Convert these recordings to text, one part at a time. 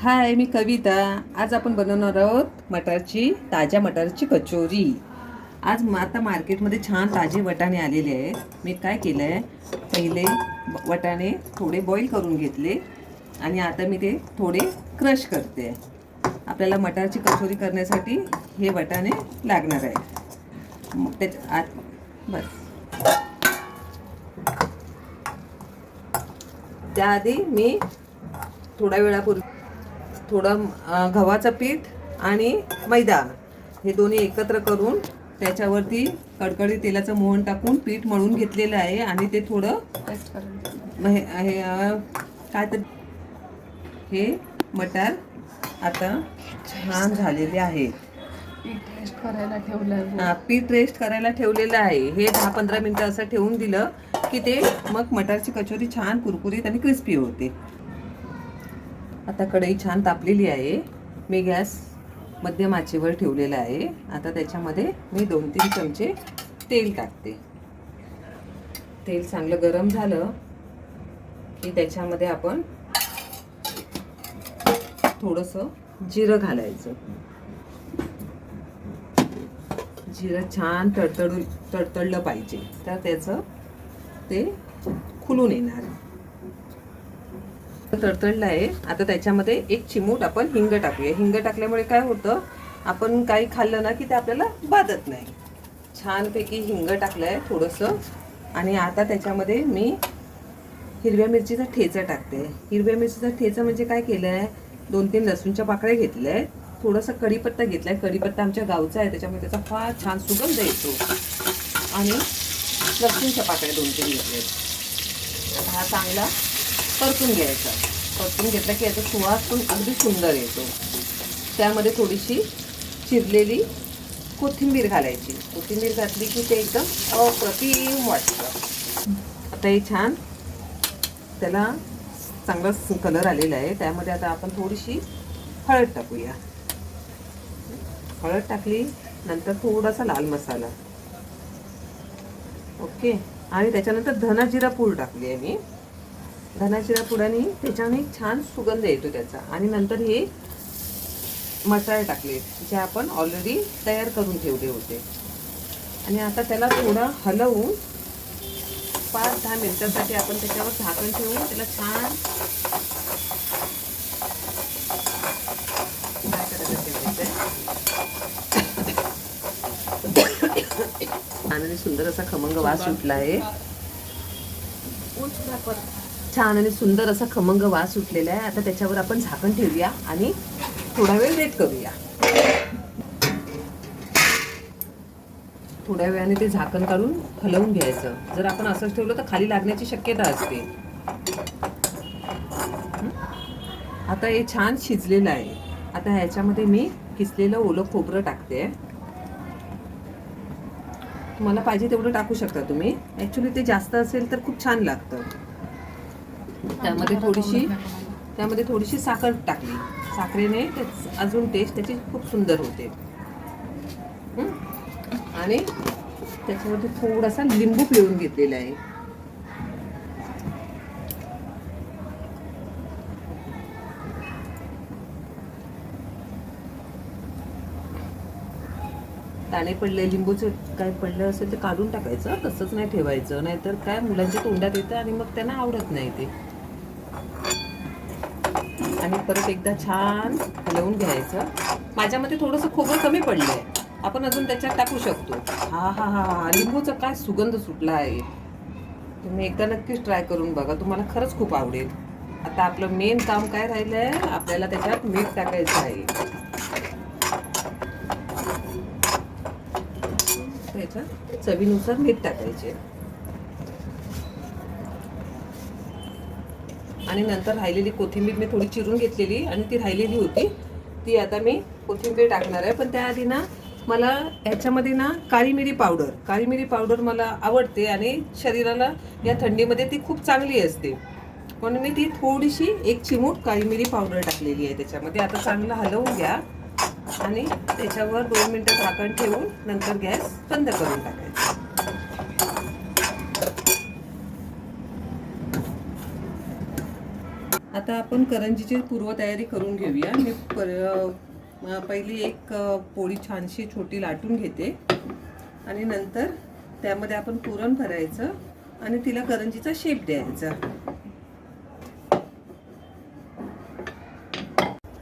हाय, मी कविता. आज आपण बनवणार आहोत ताज्या मटारची कचोरी. आज आता मार्केटमध्ये छान ताजे वटाणे आलेले आहेत. मी काय केलं आहे, पहिले वटाणे थोडे बॉईल करून घेतले आणि आता मी ते थोडे क्रश करते. आपल्याला मटारची कचोरी करण्यासाठी हे वटाणे लागणार आहे. मग त्याच्या आत बस त्याआधी मी थोड्या वेळापूर्वी थोडं गव्हाचं पीठ आणि मैदा हे दोन्ही एकत्र करून त्याच्यावरती कडकडीत तेलाचं मोहन टाकून पीठ मळून घेतलेलं आहे आणि ते थोडं काय तर हे मटार आता छान झालेले आहेत. पीठ रेस्ट करायला ठेवलेलं आहे. हे 10-15 मिनिटं असं ठेवून दिलं की ते मग मटारची कचोरी छान कुरकुरीत आणि क्रिस्पी होते. आता कढई छान तापलेली आहे. मी गॅस मध्यम आचेवर ठेवलेला आहे. आता त्याच्यामध्ये मी 2-3 चमचे तेल टाकते. तेल चांगलं गरम झालं की त्याच्यामध्ये आपण थोडंसं जिरं घालायचं. जिरं छान तडतडलं पाहिजे, तर त्याचं ते खुलून येणार. तडतडलं आहे. आता त्याच्यामध्ये 1 चिमूट आपण हिंग टाकूया. हिंग टाकल्यामुळे काय होतं, आपण काही खाल्लं ना की ते आपल्याला बाधत नाही. छानपैकी हिंग टाकलं आहे थोडंसं. आणि आता त्याच्यामध्ये मी हिरव्या मिरचीचा ठेचा टाकते. हिरव्या मिरचीचा ठेचा म्हणजे काय केलं आहे, 2-3 लसूणच्या पाकळ्या घेतल्या आहेत, थोडासा कढीपत्ता घेतला आहे. कढीपत्ता आमच्या गावचा आहे, त्याच्यामुळे त्याचा फार छान सुगंध येतो. आणि लसूणच्या पाकळ्या 2-3 घेतल्या आहेत. हा चांगला परतून घ्यायचा. परतून घेतला की याचा सुवास पण अगदी सुंदर येतो. त्यामध्ये थोडीशी चिरलेली कोथिंबीर घालायची. कोथिंबीर घातली की ते एकदम अप्रतिम वाटतं. आता हे छान त्याला चांगला कलर आलेला आहे. त्यामध्ये आता आपण थोडीशी हळद टाकूया. हळद टाकली नंतर थोडासा लाल मसाला, ओके. आणि त्याच्यानंतर धना जिरा पूड टाकली आहे मी. धना जिरा पुडाने त्याच्याने छान सुगंध येतो त्याचा. आणि नंतर हे मसाले टाकले जे आपण ऑलरेडी तयार करून ठेवले होते. आणि आता त्याला थोडं हलवून 5-10 मिनिटांसाठी आपण त्याच्यावर झाकण ठेवून त्याला छान आणि सुंदर असा खमंग वास सुटला आहे. छान आणि सुंदर असा खमंग वास सुटलेला आहे. आता त्याच्यावर आपण झाकण ठेवूया आणि थोडा वेळ वेट करूया. थोड्या वेळाने ते झाकण काढून हलवून घ्यायचं. जर आपण असंच ठेवलं तर खाली लागण्याची शक्यता असते. आता हे छान शिजलेलं आहे. आता ह्याच्यामध्ये मी किसलेलं ओलं खोबरं टाकते. तुम्हाला पाहिजे तेवढं टाकू शकता तुम्ही. ॲक्च्युली ते जास्त असेल तर खूप छान लागतं. त्यामध्ये थोडीशी साखर टाकली. साखरेने अजून टेस्ट त्याची खूप सुंदर होते. आणि त्याच्यामध्ये थोडासा लिंबू पिळून घेतलेला आहे. दाणे पडले, लिंबूचं काय पडलं असेल तर काढून टाकायचं, तसंच नाही ठेवायचं. नाहीतर काय मुलांच्या तोंडात येतं आणि मग त्यांना आवडत नाही ते. आणि परत एकदा छान हलवून घ्यायचं. माझ्यामध्ये थोडंसं खोबरं कमी पडलं आहे, आपण अजून त्याच्यात टाकू शकतो. हा लिंबूचा काय सुगंध सुटला आहे. तुम्ही एकदा नक्कीच ट्राय करून बघा, तुम्हाला खरंच खूप आवडेल. आता आपलं मेन काम काय राहिलं आहे, आपल्याला त्याच्यात मीठ टाकायचं आहे. त्याच्यात चवीनुसार मीठ टाकायचे. आणि नंतर राहिलेली कोथिंबीर मी थोडी चिरून घेतलेली आणि ती राहिलेली होती, ती आता मी कोथिंबीर टाकणार आहे. पण त्याआधी ना मला ह्याच्यामध्ये ना काळी मिरी पावडर मला आवडते आणि शरीराला या थंडीमध्ये ती खूप चांगली असते. म्हणून मी ती थोडीशी 1 चिमूट काळी मिरी पावडर टाकलेली आहे त्याच्यामध्ये. आता चांगलं हलवून घ्या आणि त्याच्यावर 2 मिनिटं झाकण ठेवून नंतर गॅस बंद करून टाकायचा. आता आपण करंजीची पूर्वतयारी करून घेऊया. मी पहिली एक पोळी छानशी छोटी लाटून घेते आणि नंतर त्यामध्ये आपण पुरण भरायचं आणि तिला करंजीचा शेप द्यायचा.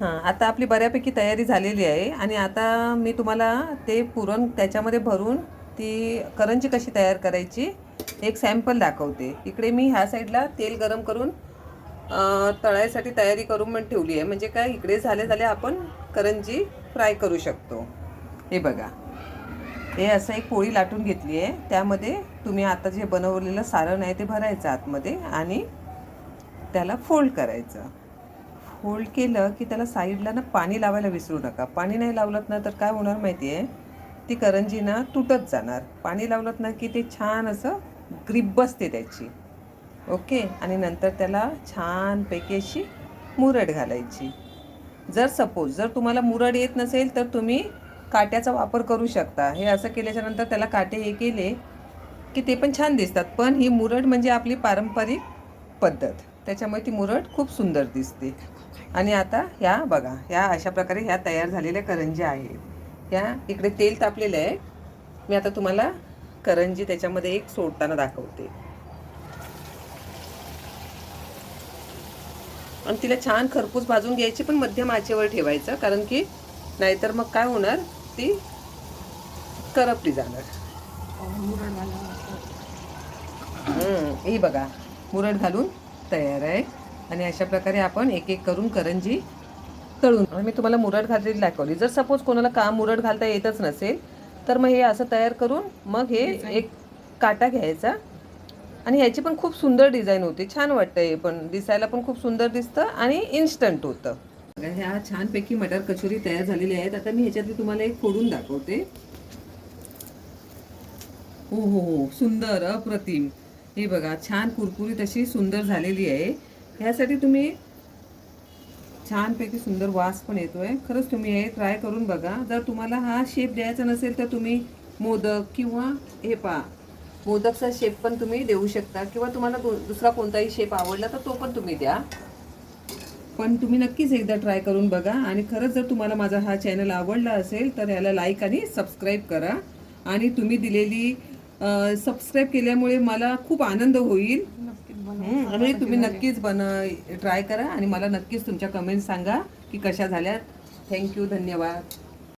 हां, आता आपली बऱ्यापैकी तयारी झालेली आहे आणि आता मी तुम्हाला ते पुरण त्याच्यामध्ये भरून ती करंजी कशी तयार करायची एक सॅम्पल दाखवते. इकडे मी ह्या साईडला तेल गरम करून तळायसाठी तयारी करून पण ठेवली आहे. म्हणजे काय, इकडे झाले आपण करंजी फ्राय करू शकतो. हे बघा, हे असं एक पोळी लाटून घेतली आहे. त्यामध्ये तुम्ही आता जे बनवलेलं सारण आहे ते भरायचं आतमध्ये आणि त्याला फोल्ड करायचं. फोल्ड केलं की त्याला साईडला ना पाणी लावायला विसरू नका. पाणी नाही लावलं ना तर काय होणार माहिती आहे, ती करंजी ना तुटत जाणार. पाणी लावलं ना की ते छान असं ग्रिप बसते त्याची. ओके. आणि नंतर त्याला छानपैकी अशी मुरड घालायची. जर तुम्हाला मुरड येत नसेल तर तुम्ही काट्याचा वापर करू शकता. हे असं केल्याच्यानंतर त्याला काटे हे केले की ते पण छान दिसतात. पण ही मुरड म्हणजे आपली पारंपरिक पद्धत, त्याच्यामुळे ती मुरड खूप सुंदर दिसते. आणि आता ह्या बघा, ह्या अशा प्रकारे ह्या तयार झालेल्या करंज्या आहेत. ह्या इकडे तेल तापलेलं आहे. मी आता तुम्हाला करंजी त्याच्यामध्ये एक सोडताना दाखवते. आणि तिला छान खरपूस भाजून घ्यायची, पण मध्यम आचेवर ठेवायचं, कारण की नाहीतर मग काय होणार, ती करपली जाणार. ही बघा, मुरड घालून तयार आहे. आणि अशा प्रकारे आपण एक एक करून करंजी तळून, मी तुम्हाला मुरड घातलेली दाखवली. जर सपोज कोणाला मुरड घालता येतच नसेल तर मग हे असं तयार करून मग हे एक काटा घ्यायचा आणि ह्याची पण खूप सुंदर डिझाईन होते. छान वाटतं, हे पण दिसायला पण खूप सुंदर दिसतं आणि इन्स्टंट होतं. ह्या छानपैकी मटर कचोरी तयार झालेल्या आहेत. आता मी ह्याच्यातली तुम्हाला एक फोडून दाखवते. हो हो हो, सुंदर, अप्रतिम. हे बघा, छान कुरकुरीत अशी सुंदर झालेली आहे. ह्यासाठी तुम्ही छानपैकी सुंदर वास पण येतोय. खरंच तुम्ही हे ट्राय करून बघा. जर तुम्हाला हा शेप द्यायचा नसेल तर तुम्ही मोदक किंवा हे मोदकचा शेप पण तुम्ही देऊ शकता, किंवा तुम्हाला दुसरा कोणताही शेप आवडला तर तो पण तुम्ही द्या. पण तुम्ही नक्कीच एकदा ट्राय करून बघा. आणि खरंच जर तुम्हाला माझा हा चॅनल आवडला असेल तर याला लाईक आणि सबस्क्राईब करा. आणि तुम्ही दिलेली सबस्क्राईब केल्यामुळे मला खूप आनंद होईल. आणि तुम्ही नक्कीच ट्राय करा आणि मला नक्कीच तुमच्या कमेंट सांगा की कशा झाल्यात. थँक्यू, धन्यवाद.